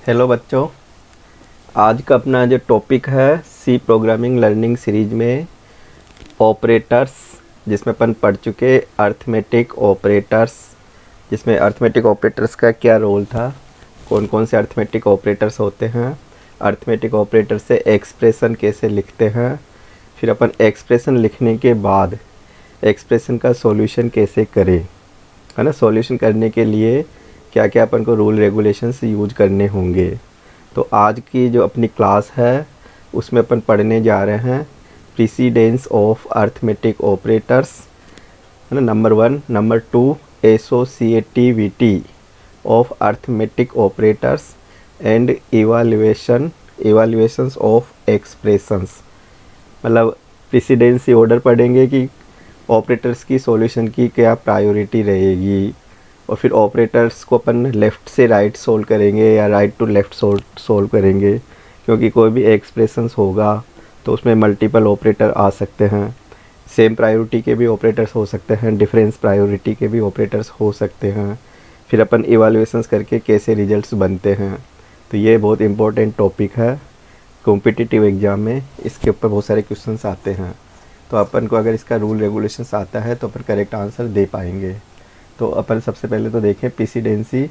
Hello बच्चों, आज का अपना जो टॉपिक है सी प्रोग्रामिंग लर्निंग सीरीज में ऑपरेटर्स, जिसमें अपन पढ़ चुके अर्थमेटिक ऑपरेटर्स, जिसमें अर्थमेटिक ऑपरेटर्स का क्या रोल था, कौन कौन से अर्थमेटिक ऑपरेटर्स होते हैं, अर्थमेटिक ऑपरेटर से एक्सप्रेशन कैसे लिखते हैं, फिर अपन एक्सप्रेशन लिखने के बाद एक्सप्रेशन का सॉल्यूशन कैसे करें, है ना। सॉल्यूशन करने के लिए क्या क्या अपन को रूल रेगुलेशंस यूज करने होंगे। तो आज की जो अपनी क्लास है उसमें अपन पढ़ने जा रहे हैं प्रीसीडेंस ऑफ अर्थमेटिक ऑपरेटर्स, है ना, number 1, number 2 associativity of arithmetic operators and evaluations of expressions. मतलब प्रीसीडेंसी ऑर्डर पढ़ेंगे कि ऑपरेटर्स की सॉल्यूशन की क्या प्रायोरिटी रहेगी, और फिर ऑपरेटर्स को अपन लेफ़्ट से राइट सोल्व करेंगे या राइट टू लेफ़्ट सोल्व करेंगे, क्योंकि कोई भी एक्सप्रेशंस होगा तो उसमें मल्टीपल ऑपरेटर आ सकते हैं। सेम प्रायोरिटी के भी ऑपरेटर्स हो सकते हैं, डिफरेंस प्रायोरिटी के भी ऑपरेटर्स हो सकते हैं। फिर अपन इवैल्यूएशंस करके कैसे रिजल्ट्स बनते हैं। तो ये बहुत इंपॉर्टेंट टॉपिक है, कॉम्पिटिटिव एग्ज़ाम में इसके ऊपर बहुत सारे क्वेश्चंस आते हैं। तो अपन को अगर इसका रूल रेगुलेशंस आता है तो अपन करेक्ट आंसर दे पाएंगे। तो अपन सबसे पहले तो देखें प्रीसीडेंसी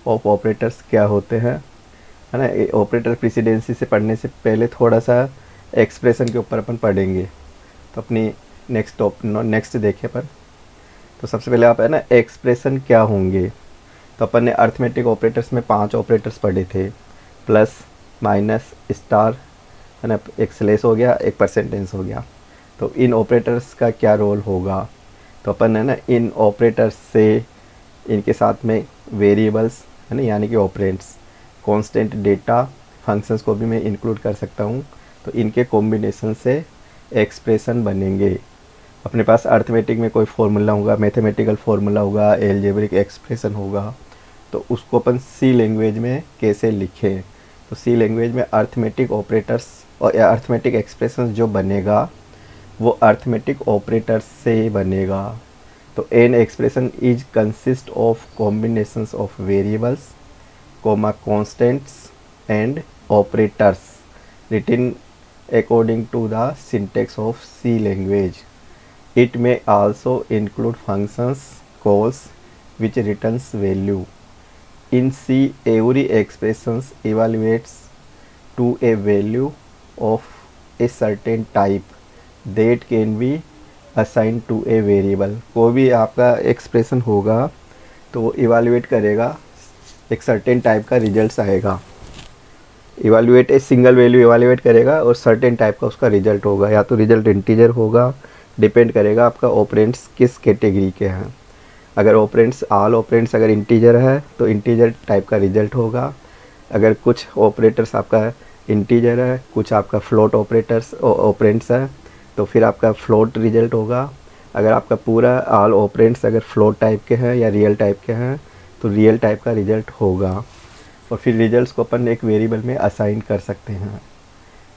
ऑफ ऑपरेटर्स क्या होते हैं, है ना। ऑपरेटर प्रीसीडेंसी से पढ़ने से पहले थोड़ा सा एक्सप्रेशन के ऊपर अपन पढ़ेंगे। तो अपनी नेक्स्ट देखें अपन। तो सबसे पहले आप, है ना, एक्सप्रेशन क्या होंगे। तो अपन ने अर्थमेटिक ऑपरेटर्स में 5 ऑपरेटर्स पढ़े थे, प्लस, माइनस, स्टार, है ना, एक स्लेस हो गया, एक परसेंटेज हो गया। तो इन ऑपरेटर्स का क्या रोल होगा। तो अपन, है ना, इन ऑपरेटर्स से इनके साथ में वेरिएबल्स, है ना, यानी कि ऑपरेंड्स, कांस्टेंट, डेटा, फंक्शंस को भी मैं इंक्लूड कर सकता हूँ। तो इनके कॉम्बिनेशन से एक्सप्रेशन बनेंगे। अपने पास अर्थमेटिक में कोई फार्मूला होगा, मैथमेटिकल फार्मूला होगा, एल्जेब्रिक एक्सप्रेशन होगा, तो उसको अपन सी लैंग्वेज में कैसे लिखें। तो सी लैंग्वेज में अर्थमेटिक ऑपरेटर्स और अर्थमेटिक एक्सप्रेशन जो बनेगा वो अर्थमेटिक ऑपरेटर्स से बनेगा। तो an expression is consist of combinations of variables, comma, constants and operators written according to the syntax of C language. It may also include functions calls which returns value. In C, every expression evaluates to a value of a certain type that can be assigned to a variable. कोई भी आपका expression होगा तो वो evaluate करेगा, एक certain type का result आएगा। Evaluate a single value evaluate करेगा और सर्टेन टाइप का उसका रिजल्ट होगा, या तो रिजल्ट इंटीजर होगा, डिपेंड करेगा आपका ऑपरेंड्स किस कैटेगरी के हैं। अगर ऑपरेंड्स, ऑल ऑपरेंड्स अगर इंटीजर है तो इंटीजर टाइप का रिजल्ट होगा। अगर कुछ ऑपरेटर्स आपका इंटीजर है, कुछ आपका फ्लोट ऑपरेंड्स है, तो फिर आपका फ्लोट रिजल्ट होगा। अगर आपका पूरा ऑल ऑपरेंड्स अगर फ्लोट टाइप के हैं या रियल टाइप के हैं तो रियल टाइप का रिजल्ट होगा। और फिर रिजल्ट्स को अपन एक वेरिएबल में असाइन कर सकते हैं।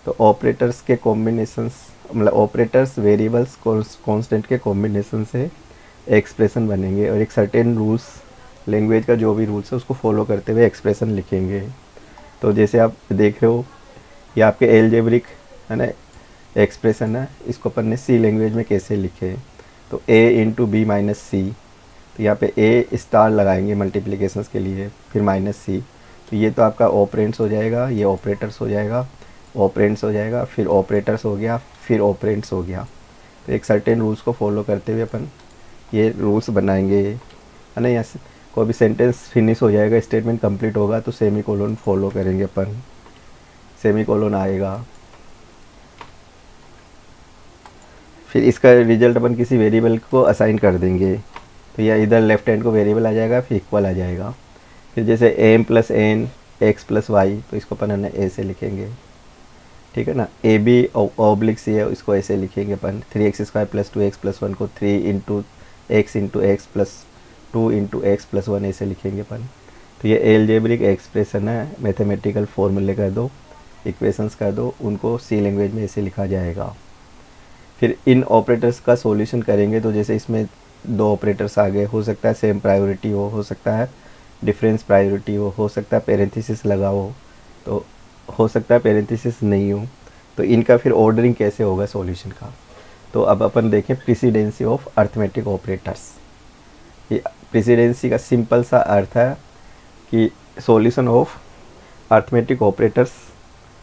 तो ऑपरेटर्स के कॉम्बिनेशंस, मतलब ऑपरेटर्स, वेरिएबल्स, कांस्टेंट के कॉम्बिनेशन से एक्सप्रेशन बनेंगे, और एक सर्टेन रूल्स, लैंग्वेज का जो भी रूल्स है उसको फॉलो करते हुए एक्सप्रेशन लिखेंगे। तो जैसे आप देख रहे हो ये आपके एल्जेब्रिक, है ना, एक्सप्रेशन है, इसको अपन ने सी लैंग्वेज में कैसे लिखे। तो a इंटू बी माइनस सी, तो यहाँ पे a स्टार लगाएंगे मल्टीप्लिकेशंस के लिए, फिर माइनस सी। तो ये तो आपका ऑपरेंड्स हो जाएगा, ये ऑपरेटर्स हो जाएगा, ऑपरेंड्स हो जाएगा, फिर ऑपरेटर्स हो गया, फिर ऑपरेंड्स हो गया। तो एक सर्टेन रूल्स को फॉलो करते हुए अपन ये रूल्स बनाएंगे, है ना। यहाँ से कोई भी सेंटेंस फिनिश हो जाएगा, स्टेटमेंट कंप्लीट होगा तो सेमी कोलोन फॉलो करेंगे अपन, सेमी कोलोन आएगा। फिर इसका रिजल्ट अपन किसी वेरिएबल को असाइन कर देंगे, तो यह इधर लेफ्ट हैंड को वेरिएबल आ जाएगा, फिर इक्वल आ जाएगा। फिर जैसे M plus N X plus Y, तो इसको अपन है ए से लिखेंगे, ठीक है ना। ए बी ऑब्लिक सी है, इसको ऐसे लिखेंगे अपन, 3x² प्लस 2x प्लस 1 को 3 into x plus 2 into x plus 1 ऐसे लिखेंगे अपन। तो ये एल्जेब्रिक एक्सप्रेशन है, मैथमेटिकल फॉर्मूले कर दो, इक्वेशंस कर दो, उनको सी लैंग्वेज में ऐसे लिखा जाएगा। फिर इन ऑपरेटर्स का सॉल्यूशन करेंगे, तो जैसे इसमें 2 ऑपरेटर्स आ गए, हो सकता है सेम प्रायोरिटी हो सकता है डिफरेंस प्रायोरिटी हो सकता है पेरेंथेसिस लगा तो हो सकता है पेरेंथेसिस नहीं हो। तो इनका फिर ऑर्डरिंग कैसे होगा सॉल्यूशन का। तो अब अपन देखें प्रेसिडेंसी ऑफ अर्थमेटिक ऑपरेटर्स। ये प्रेसिडेंसी का सिंपल सा अर्थ है कि solution of arithmetic operators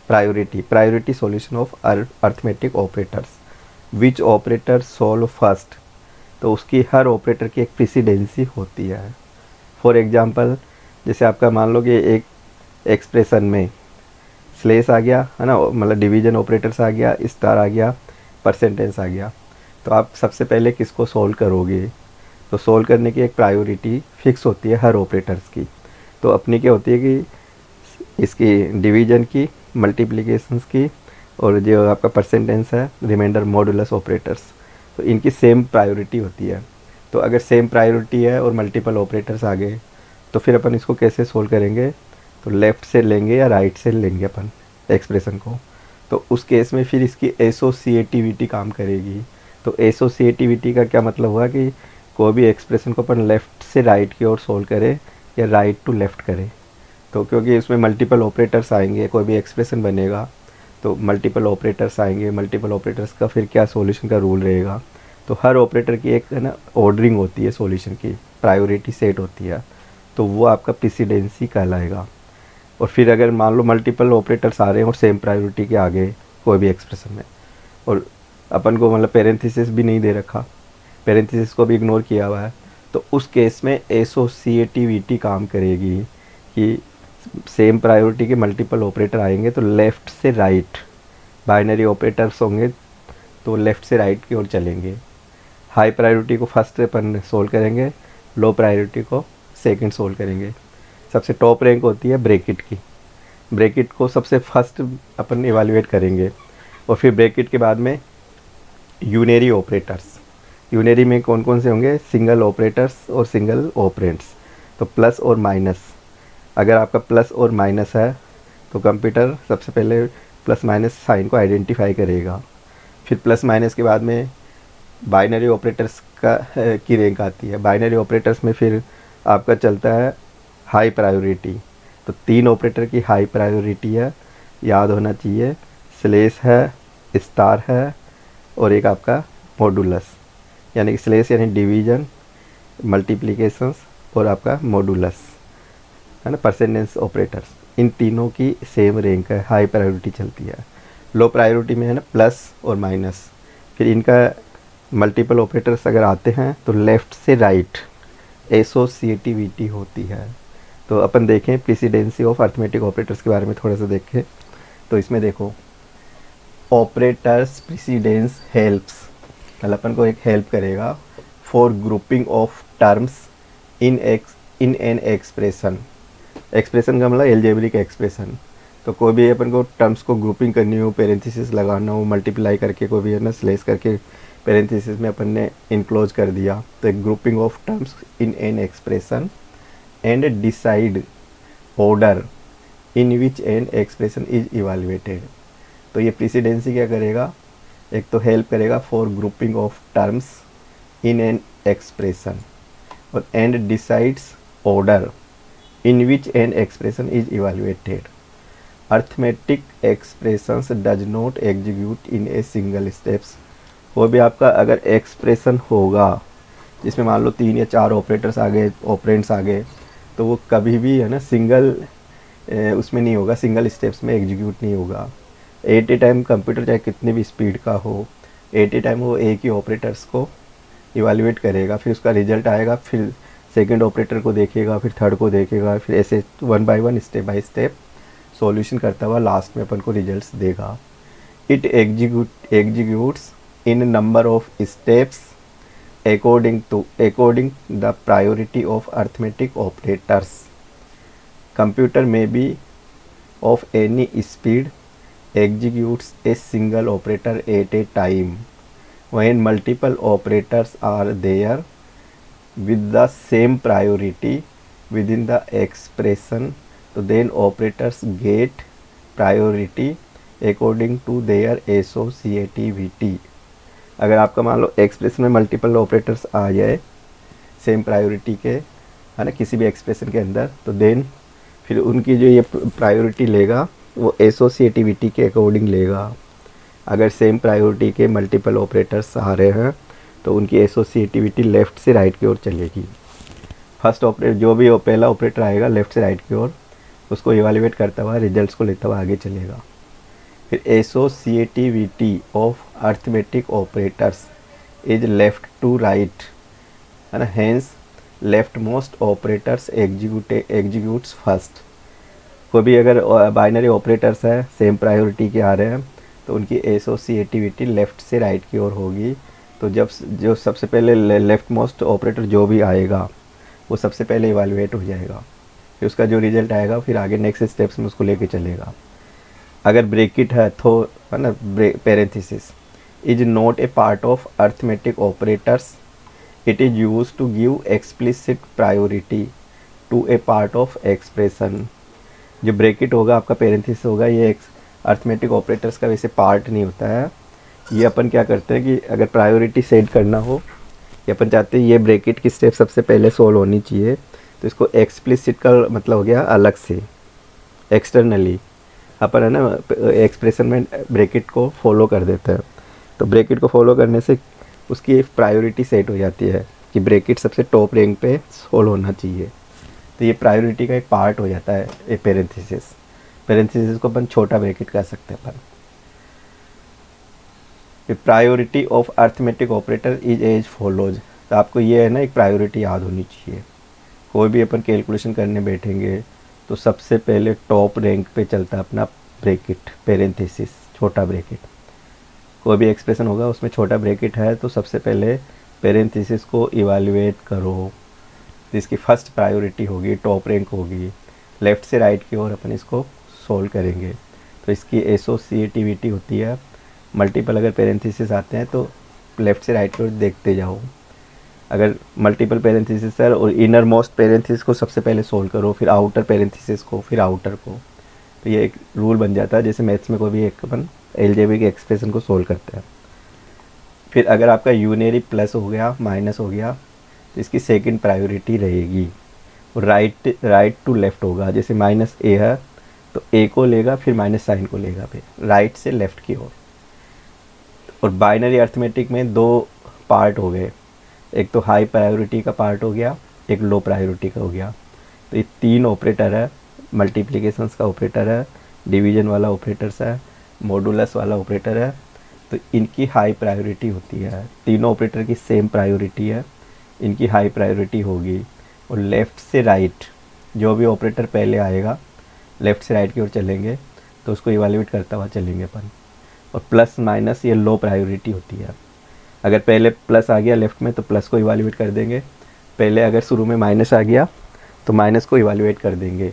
priority solution of arithmetic operators which operator solve first. तो उसकी हर ऑपरेटर की एक प्रेसिडेंसी होती है। फॉर एग्जांपल जैसे आपका मान लो कि एक एक्सप्रेशन में स्लेस आ गया है ना, मतलब डिवीजन ऑपरेटर्स आ गया, स्टार आ गया, परसेंटेज आ गया। तो आप सबसे पहले किसको सोल्व करोगे। तो सोल्व करने की एक प्रायोरिटी फिक्स होती है हर ऑपरेटर्स की। तो अपनी क्या होती है कि इसकी डिवीजन की, मल्टीप्लिकेशंस की, और जो आपका परसेंटेज है रिमाइंडर मॉडुलस ऑपरेटर्स, तो इनकी सेम प्रायोरिटी होती है। तो अगर सेम प्रायोरिटी है और मल्टीपल ऑपरेटर्स आ गए तो फिर अपन इसको कैसे सोल्व करेंगे। तो लेफ़्ट से लेंगे या राइट से लेंगे अपन एक्सप्रेशन को। तो उस केस में फिर इसकी एसोसिएटिविटी काम करेगी। तो एसोसिएटिविटी का क्या मतलब हुआ कि कोई भी एक्सप्रेशन को अपन लेफ़्ट से राइट की ओर सोल्व करें या राइट टू लेफ़्ट करें। तो क्योंकि इसमें मल्टीपल ऑपरेटर्स आएंगे, कोई भी एक्सप्रेशन बनेगा तो मल्टीपल ऑपरेटर्स आएंगे। मल्टीपल ऑपरेटर्स का फिर क्या सॉल्यूशन का रूल रहेगा। तो हर ऑपरेटर की एक है ना ऑर्डरिंग होती है सॉल्यूशन की, प्रायोरिटी सेट होती है। तो वो आपका प्रेसिडेंसी कहलाएगा। और फिर अगर मान लो मल्टीपल ऑपरेटर्स आ रहे हैं और सेम प्रायोरिटी के आगे कोई भी एक्सप्रेशन में, और अपन को मतलब पेरेंथेसिस भी नहीं दे रखा, पेरेंथेसिस को भी इग्नोर किया हुआ है, तो उस केस में एसोसिएटिविटी काम करेगी कि सेम प्रायोरिटी के मल्टीपल ऑपरेटर आएंगे तो लेफ़्ट से राइट, बाइनरी ऑपरेटर्स होंगे तो लेफ़्ट से राइट की ओर चलेंगे। हाई प्रायोरिटी को फर्स्ट अपन सोल्व करेंगे, लो प्रायोरिटी को सेकंड सोल्व करेंगे। सबसे टॉप रैंक होती है ब्रैकेट की, ब्रैकेट को सबसे फर्स्ट अपन इवैल्यूएट करेंगे। और फिर ब्रैकेट के बाद में यूनरी ऑपरेटर्स, यूनरी में कौन कौन से होंगे, सिंगल ऑपरेटर्स और सिंगल ऑपरेंड्स। तो प्लस और माइनस, अगर आपका प्लस और माइनस है तो कंप्यूटर सबसे पहले प्लस माइनस साइन को आइडेंटिफाई करेगा। फिर प्लस माइनस के बाद में बाइनरी ऑपरेटर्स की रैंक आती है। बाइनरी ऑपरेटर्स में फिर आपका चलता है हाई प्रायोरिटी। तो 3 ऑपरेटर की हाई प्रायोरिटी है, याद होना चाहिए, स्लेस है, स्टार है, और एक आपका मॉडुलस, यानी कि स्लेस यानी डिवीजन, मल्टीप्लिकेशंस और आपका मॉडुलस है ना, परसेंटेज ऑपरेटर्स। इन तीनों की सेम रैंक है, हाई प्रायोरिटी चलती है। लो प्रायोरिटी में है ना प्लस और माइनस। फिर इनका मल्टीपल ऑपरेटर्स अगर आते हैं तो लेफ़्ट से राइट एसोसिएटिविटी होती है। तो अपन देखें प्रेसिडेंसी ऑफ अर्थमेटिक ऑपरेटर्स के बारे में थोड़ा सा देखें। तो इसमें देखो ऑपरेटर्स प्रेसिडेंस हेल्प्स, मतलब अपन को एक हेल्प करेगा for grouping of terms in an expression. Expression का मतलब एल्जेब्रिक एक्सप्रेशन। तो कोई भी अपन को टर्म्स को ग्रुपिंग करनी हो, पेरेंथेसिस लगाना हो, मल्टीप्लाई करके कोई भी है ना स्लेस करके पेरेंथेसिस में अपन ने इनक्लोज कर दिया, तो एक grouping of terms in an expression and decide order in which an expression is evaluated. तो ये प्रेसिडेंसी क्या करेगा, एक तो हेल्प करेगा for grouping of terms in an expression, और and decides order in which an expression is evaluated. Arithmetic expressions does not execute in a single steps। वो भी आपका अगर एक्सप्रेशन होगा जिसमें मान लो 3 या 4 ऑपरेटर्स आ गए, ऑपरेंड्स आ गए, तो वो कभी भी है ना सिंगल उसमें नहीं होगा, सिंगल स्टेप्स में एग्जीक्यूट नहीं होगा। एट ए टाइम कंप्यूटर चाहे कितनी भी स्पीड का हो, एट ए टाइम वो एक ही ऑपरेटर्स को इवैल्यूएट करेगा, फिर उसका रिजल्ट आएगा, फिर सेकंड ऑपरेटर को देखेगा, फिर थर्ड को देखेगा, फिर ऐसे 1 by 1 step by step solution करता हुआ लास्ट में अपन को रिजल्ट्स देगा। It executes in number of steps according the priority of arithmetic operators. Computer में be of any speed executes a single operator at a time when multiple operators are there with the same priority within the expression, so then operators get priority according to their associativity। अगर आपका मान लो expression में multiple operators आ जाए same priority के, है ना, किसी भी एक्सप्रेशन के अंदर, तो देन फिर उनकी जो ये प्रायोरिटी लेगा वो एसोसिएटिविटी के अकॉर्डिंग लेगा। अगर सेम प्रायोरिटी के मल्टीपल ऑपरेटर्स आ रहे हैं तो उनकी एसोसिएटिविटी लेफ़्ट से राइट की ओर चलेगी। फर्स्ट ऑपरेटर जो भी पहला ऑपरेटर आएगा लेफ़्ट से राइट की ओर, उसको इवाल्युएट करता हुआ रिजल्ट्स को लेता हुआ आगे चलेगा। फिर associativity of arithmetic operators is left to right, है ना, hence left most operators executes first. कोई भी अगर बाइनरी ऑपरेटर्स है सेम प्रायोरिटी के आ रहे हैं तो उनकी एसोसिएटिविटी लेफ़्ट से राइट की ओर होगी। तो जब जो सबसे पहले लेफ्ट मोस्ट ऑपरेटर जो भी आएगा वो सबसे पहले इवाल्युएट हो जाएगा, फिर उसका जो रिजल्ट आएगा फिर आगे नेक्स्ट स्टेप्स में उसको लेके चलेगा। अगर ब्रैकेट है तो, है ना, parenthesis is not a part of arithmetic operators, it is use to give explicit priority to a part of expression. जो ब्रैकेट होगा आपका पेरेंथेसिस होगा, ये अर्थमेटिक ऑपरेटर्स का वैसे पार्ट नहीं होता है। ये अपन क्या करते हैं कि अगर प्रायोरिटी सेट करना हो, ये अपन चाहते हैं ये ब्रैकेट की स्टेप सबसे पहले सोल्व होनी चाहिए, तो इसको एक्सप्लिसिट का मतलब हो गया अलग से, एक्सटर्नली अपन, है ना, एक्सप्रेशन में ब्रैकेट को फॉलो कर देते हैं। तो ब्रैकेट को फॉलो करने से उसकी एक प्रायोरिटी सेट हो जाती है कि ब्रैकेट सबसे टॉप रैंक पे सोल्व होना चाहिए। तो ये प्रायोरिटी का एक पार्ट हो जाता है ये पेरेंथेसिस को अपन छोटा ब्रैकेट कह सकते हैं अपन। Priority of arithmetic operator is as follows. तो आपको ये है ना एक प्रायोरिटी याद होनी चाहिए। कोई भी अपन कैलकुलेशन करने बैठेंगे तो सबसे पहले टॉप रैंक पे चलता है अपना ब्रैकेट, पेरेंथेसिस, छोटा ब्रैकेट। कोई भी एक्सप्रेशन होगा उसमें छोटा ब्रैकेट है तो सबसे पहले पेरेंथेसिस को इवाल्युएट करो, तो इसकी फर्स्ट प्रायोरिटी होगी, टॉप रैंक होगी। लेफ़्ट से राइट की ओर अपन इसको सोल्व करेंगे। तो इसकी एसोसिएटिविटी होती है, मल्टीपल अगर पेरेंथेसिस आते हैं तो लेफ़्ट से राइट की ओर देखते जाओ। अगर मल्टीपल पेरेंथेसिस है और इनर मोस्ट पेरेंथेसिस को सबसे पहले सोल्व करो, फिर आउटर पेरेंथेसिस को, फिर आउटर को। तो ये एक रूल बन जाता है, जैसे मैथ्स में कोई भी एक अपन एलजेब्रा के एक्सप्रेशन को सोल्व करते हैं। फिर अगर आपका यूनियरी प्लस हो गया, माइनस हो गया, तो इसकी सेकंड प्रायोरिटी रहेगी, राइट टू लेफ़्ट होगा। जैसे माइनस ए है तो ए को लेगा, फिर माइनस साइन को लेगा, फिर राइट से लेफ़्ट की ओर। और बाइनरी अर्थमेटिक में दो पार्ट हो गए, एक तो हाई प्रायोरिटी का पार्ट हो गया, एक लो प्रायोरिटी का हो गया। तो ये तीन ऑपरेटर है, मल्टीप्लिकेशंस का ऑपरेटर है, डिवीजन वाला ऑपरेटर्स है, मॉडुलस वाला ऑपरेटर है। तो इनकी हाई प्रायोरिटी होती है, तीनों ऑपरेटर की सेम प्रायोरिटी है, इनकी हाई प्रायोरिटी होगी। और लेफ़्ट से राइट जो भी ऑपरेटर पहले आएगा लेफ़्ट से राइट की ओर चलेंगे तो उसको इवैल्यूएट करता हुआ चलेंगे अपन। और प्लस माइनस ये लो प्रायोरिटी होती है। अगर पहले प्लस आ गया लेफ़्ट में तो प्लस को इवैल्यूएट कर देंगे, पहले अगर शुरू में माइनस आ गया तो माइनस को इवैल्यूएट कर देंगे।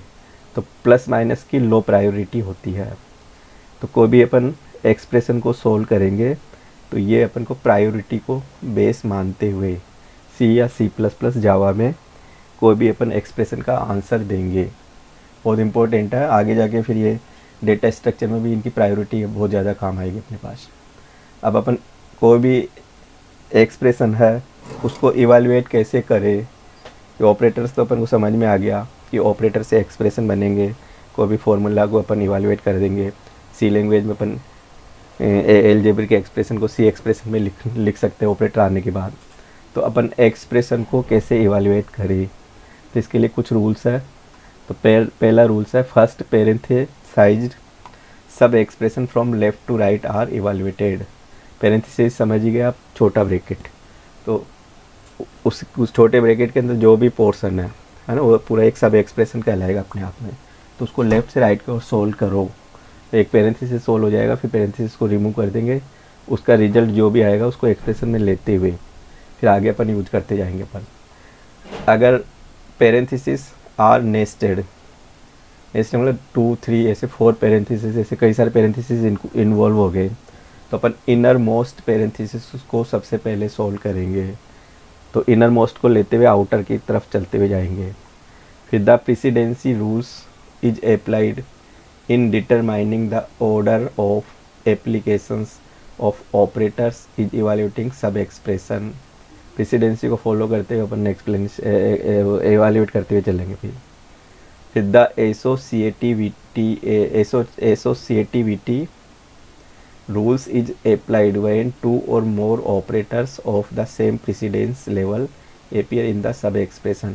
तो प्लस माइनस की लो प्रायोरिटी होती है। तो कोई भी अपन एक्सप्रेशन को सोल्व करेंगे तो ये अपन को प्रायोरिटी को बेस मानते हुए सी या C++ जावा में कोई भी अपन एक्सप्रेशन का आंसर देंगे। बहुत इंपॉर्टेंट है, आगे जाके फिर ये डेटा स्ट्रक्चर में भी इनकी प्रायोरिटी बहुत ज़्यादा काम आएगी अपने पास। अब अपन कोई भी एक्सप्रेशन है उसको इवैल्यूएट कैसे करें, ये ऑपरेटर्स तो अपन को समझ में आ गया कि ऑपरेटर से एक्सप्रेशन बनेंगे। कोई भी फॉर्मूला को अपन इवैल्यूएट कर देंगे। सी लैंग्वेज में अपन एलजेब्रा के एक्सप्रेशन को सी एक्सप्रेशन में लिख सकते हैं ऑपरेटर आने के बाद। तो अपन एक्सप्रेशन को कैसे इवैल्यूएट करें, तो इसके लिए कुछ रूल्स है। तो पहला रूल्स है, first parenthesized sub expression from left to right are evaluated. Parenthesis समझ ही गए आप, छोटा ब्रैकेट। तो उस छोटे ब्रैकेट के अंदर जो भी पोर्शन है ना, वो पूरा एक सब एक्सप्रेशन कहलाएगा अपने आप में। तो उसको लेफ़्ट से राइट की ओर सोल्व करो, तो एक पेरेंथेसिस सोल्व हो जाएगा। फिर पेरेंथेसिस को रिमूव कर देंगे, उसका रिजल्ट जो भी आएगा उसको एक्सप्रेशन में लेते हुए फिर आगे अपन यूज करते जाएंगे अपन। अगर पेरेंथेसिस आर नेस्टेड मतलब 2, 3 ऐसे 4 पेरेंथेसिस, ऐसे कई सारे पेरेंथेसिस इन्वॉल्व हो गए, तो अपन इनर मोस्ट पेरेंथेसिस को सबसे पहले सोल्व करेंगे। तो इनर मोस्ट को लेते हुए आउटर की तरफ चलते हुए जाएंगे। फिर the presidency rules is applied in determining the order of applications of operators is evaluating सब एक्सप्रेशन। प्रेसिडेंसी को फॉलो करते हुए अपन एवाल्यूएट करते हुए चलेंगे। फिर the associativity rules is applied when two or more operators of the same precedence level appear in the सब expression।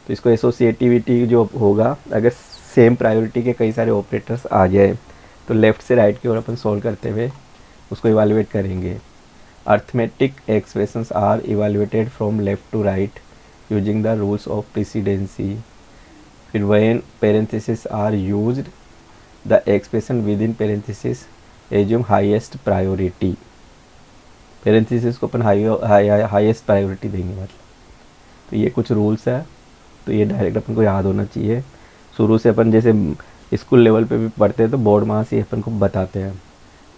तो इसको एसोसिएटिविटी जो होगा, अगर सेम प्रायोरिटी के कई सारे ऑपरेटर्स आ जाए तो लेफ़्ट से राइट की ओर अपन सॉल्व करते हुए उसको इवालुएट करेंगे। Arithmetic expressions are evaluated from left to right using the rules of precedence. फिर when parenthesis are used the expression within parenthesis assume highest priority. Parenthesis को अपन हाईएस्ट प्रायोरिटी देंगे मतलब। तो ये कुछ रूल्स है, तो ये डायरेक्ट अपन को याद होना चाहिए। शुरू से अपन जैसे स्कूल लेवल पे भी पढ़ते हैं तो बोर्ड मास ये अपन को बताते हैं,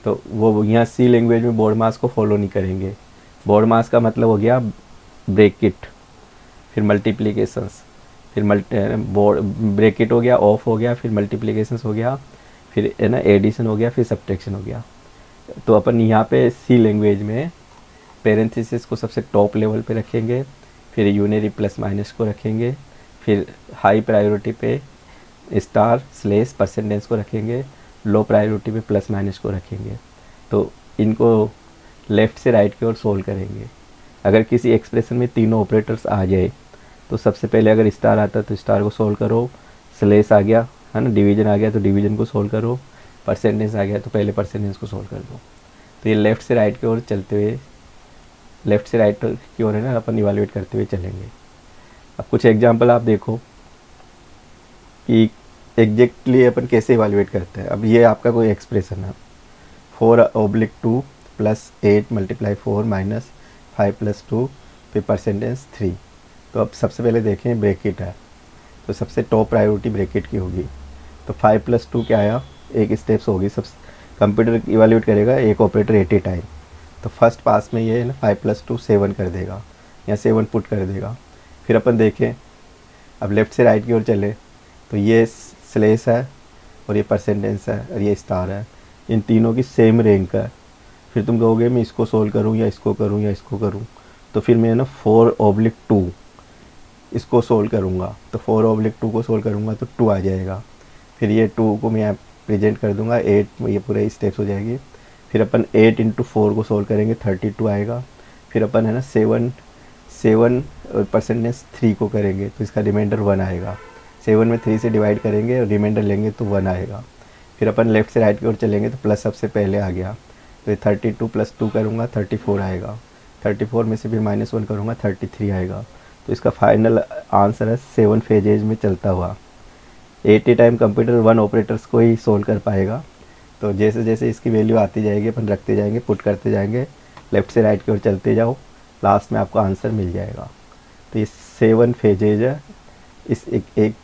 तो वो यहाँ सी लैंग्वेज में बोर्ड मास को फॉलो नहीं करेंगे। बोर्ड मास का मतलब हो गया ब्रैकेट, फिर मल्टीप्लिकेशंस, फिर ब्रैकेट हो गया, ऑफ हो गया, फिर मल्टीप्लिकेशंस हो गया, फिर है ना एडिशन हो गया, फिर सब्ट्रैक्शन हो गया। तो अपन यहाँ पे सी लैंग्वेज में पेरेंथेसिस को सबसे टॉप लेवल पे रखेंगे, फिर यूनरी प्लस माइनस को रखेंगे, फिर हाई प्रायोरिटी पे स्टार स्लेस परसेंटेज को रखेंगे, लो प्रायोरिटी पे प्लस माइनस को रखेंगे। तो इनको लेफ़्ट से राइट की ओर सोल्व करेंगे। अगर किसी एक्सप्रेशन में तीनों ऑपरेटर्स आ जाए तो सबसे पहले अगर स्टार आता है तो स्टार को सोल्व करो, स्लेस आ गया है ना, डिवीजन आ गया तो डिवीजन को सोल्व करो, परसेंटेज आ गया तो पहले परसेंटेज को सोल्व कर दो। तो ये लेफ़्ट से राइट की ओर चलते हुए, लेफ़्ट से राइट की ओर है ना अपन इवालुएट करते हुए चलेंगे। अब कुछ एग्जांपल आप देखो कि एग्जैक्टली अपन कैसे इवालुएट करते हैं। अब ये आपका कोई एक्सप्रेशन है 4/2 + 8 × 4 - 5 + 2 फिर परसेंटेज 3। तो अब सबसे पहले देखें ब्रैकेट है, तो सबसे टॉप प्रायोरिटी ब्रैकेट की होगी। तो 5 + 2 क्या आया, एक स्टेप्स होगी। सब कंप्यूटर इवाल्यूएट करेगा एक ऑपरेटर 80 टाइम। तो फर्स्ट पास में ये है ना 5 + 2 7 कर देगा या 7 पुट कर देगा। फिर अपन देखें, अब लेफ़्ट से राइट की ओर चले तो ये स्लेस है और ये परसेंटेज है और ये स्टार है, इन तीनों की सेम रैंक है। फिर तुम कहोगे मैं इसको सोल्व करूँ या इसको करूँ या इसको करूँ, तो फिर मैं ना 4/2 इसको सोल्व करूँगा। तो 4/2 को सोल्व करूँगा तो 2 आ जाएगा। फिर ये 2 को मैं प्रेजेंट कर दूँगा 8, ये पूरे स्टेप्स हो जाएगी। फिर अपन 8 × 4 को सोल्व करेंगे 32 आएगा। फिर अपन है ना 7 परसेंटेज 3 को करेंगे तो इसका रिमाइंडर 1 आएगा। 7 में 3 से डिवाइड करेंगे और रिमाइंडर लेंगे तो 1 आएगा। फिर अपन लेफ़्ट से राइट की ओर चलेंगे तो प्लस सबसे पहले आ गया, तो ये 32 + 2 करूँगा 34 आएगा। 34 में से फिर -1 करूँगा 33 आएगा। तो इसका फाइनल आंसर है 7 फेजेज में चलता हुआ। 80 टाइम कंप्यूटर 1 ऑपरेटर्स को ही सोल्व कर पाएगा। तो जैसे जैसे इसकी वैल्यू आती जाएगी अपन रखते जाएंगे, पुट करते जाएंगे, लेफ़्ट से राइट की ओर चलते जाओ, लास्ट में आपको आंसर मिल जाएगा। तो ये 7 फेजेज है। इस एक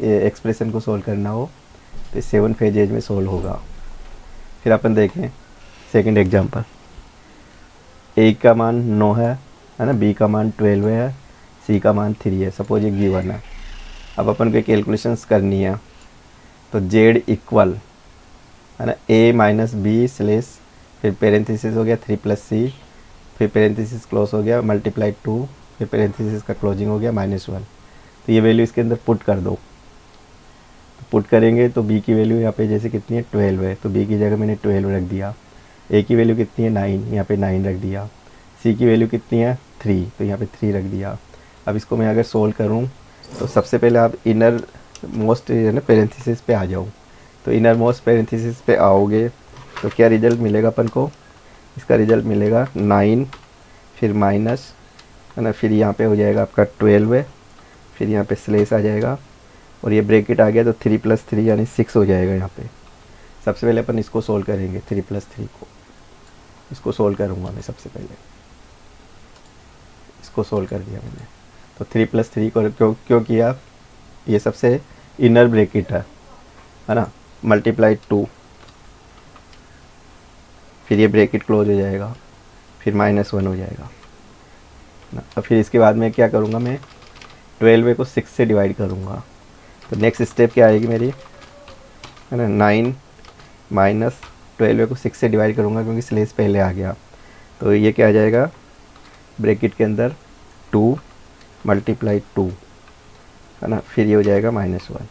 एक्सप्रेशन को सोल्व करना हो तो 7 फेजेज में सोल्व होगा। फिर अपन देखें सेकंड एग्जांपल, ए का मान 9 है ना, बी का मान 12 है, सी का मान 3 है। सपोज ये गिवन है। अब अपन को कैलकुलेशंस करनी है, तो जेड इक्वल है ना a - b स्लेस, फिर पेरेंथेसिस हो गया 3 + c, फिर पेरेंथेसिस क्लोज हो गया × 2, फिर पेरेंथेसिस का क्लोजिंग हो गया -1। तो ये वैल्यू इसके अंदर पुट कर दो। तो पुट करेंगे तो b की वैल्यू यहाँ पे जैसे कितनी है 12 है, तो b की जगह मैंने 12 रख दिया। a की वैल्यू कितनी है 9, यहाँ पे 9 रख दिया। c की वैल्यू कितनी है 3, तो यहाँ पे 3 रख दिया। अब इसको मैं अगर सोल्व करूँ तो सबसे पहले आप इनर मोस्ट है ना पेरेंथेसिस पे आ जाओ। तो इनर मोस्ट पेरेंथेसिस पे आओगे तो क्या रिजल्ट मिलेगा अपन को, इसका रिजल्ट मिलेगा 9, फिर माइनस है ना, फिर यहाँ पे हो जाएगा आपका 12, फिर यहाँ पे स्लेस आ जाएगा और ये ब्रैकेट आ गया तो 3 + 3 यानी 6 हो जाएगा यहाँ पे। सबसे पहले अपन इसको सोल्व करेंगे 3 + 3 को, इसको सोल्व करूँगा मैं। सबसे पहले इसको सोल्व कर दिया मैंने, तो 3 + 3 को क्यों किया, ये सबसे इनर ब्रैकेट है ना, × 2, फिर ये ब्रैकेट क्लोज हो जाएगा, फिर -1 हो जाएगा ना। और फिर इसके बाद में क्या करूँगा, मैं 12 को 6 से डिवाइड करूँगा। तो नेक्स्ट स्टेप क्या आएगी मेरी है ना, 9 - 12 को 6 से डिवाइड करूँगा क्योंकि स्लेस पहले आ गया। तो ये क्या आ जाएगा ब्रैकेट के अंदर 2 मल्टीप्लाई 2 है ना, फिर ये हो जाएगा -1।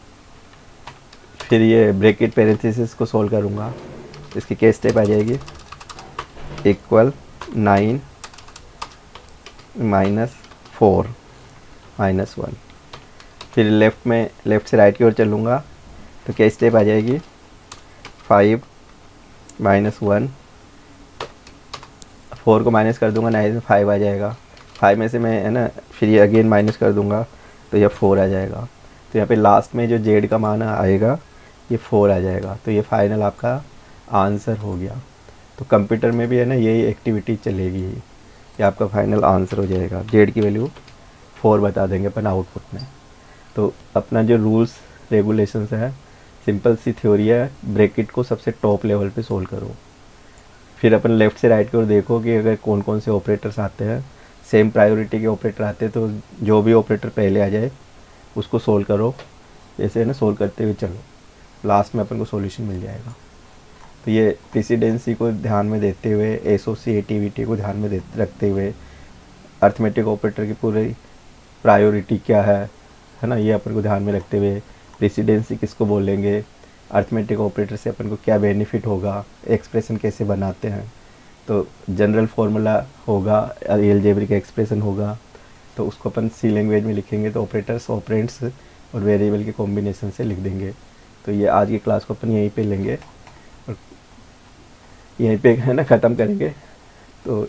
फिर ये ब्रैकेट पैरेंथेसिस को सॉल्व करूँगा, इसकी क्या स्टेप आ जाएगी, इक्वल 9 -4 -1। फिर लेफ़्ट से राइट की ओर चलूँगा तो क्या स्टेप आ जाएगी, 5 -1, 4 को माइनस कर दूंगा, 9 से 5 आ जाएगा, 5 में से मैं है ना फिर ये अगेन माइनस कर दूंगा तो ये 4 आ जाएगा। तो यहाँ पे लास्ट में जो जेड का मान आएगा ये 4 आ जाएगा। तो ये फाइनल आपका आंसर हो गया। तो कंप्यूटर में भी है ना यही एक्टिविटी चलेगी, ये आपका फाइनल आंसर हो जाएगा। जेड की वैल्यू 4 बता देंगे अपन आउटपुट में। तो अपना जो रूल्स रेगुलेशंस है, सिंपल सी थ्योरी है, ब्रैकेट को सबसे टॉप लेवल पे सोल्व करो। फिर अपन लेफ़्ट से राइट की ओर देखो कि अगर कौन कौन से ऑपरेटर्स आते हैं, सेम प्रायोरिटी के ऑपरेटर आते हैं, तो जो भी ऑपरेटर पहले आ जाए उसको सोल्व करो। ऐसे है ना सोल्व करते हुए चलो, लास्ट में अपन को सॉल्यूशन मिल जाएगा। तो ये प्रेसिडेंसी को ध्यान में देते हुए, एसोसिएटिविटी को ध्यान में रखते हुए, अर्थमेटिक ऑपरेटर की पूरी प्रायोरिटी क्या है ना, ये अपन को ध्यान में रखते हुए प्रेसिडेंसी किसको बोलेंगे, अर्थमेटिक ऑपरेटर से अपन को क्या बेनिफिट होगा, एक्सप्रेशन कैसे बनाते हैं, तो जनरल फार्मूला होगा, अलजेब्रिक एक्सप्रेशन होगा, तो उसको अपन सी लैंग्वेज में लिखेंगे तो ऑपरेटर्स, ऑपरेंड्स और वेरिएबल के कॉम्बिनेशन से लिख देंगे। तो ये आज की क्लास को अपन यहीं पे लेंगे और यहीं पे है ना ख़त्म करेंगे। तो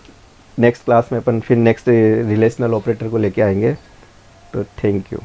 नेक्स्ट क्लास में अपन फिर नेक्स्ट रिलेशनल ऑपरेटर को लेके आएंगे। तो थैंक यू।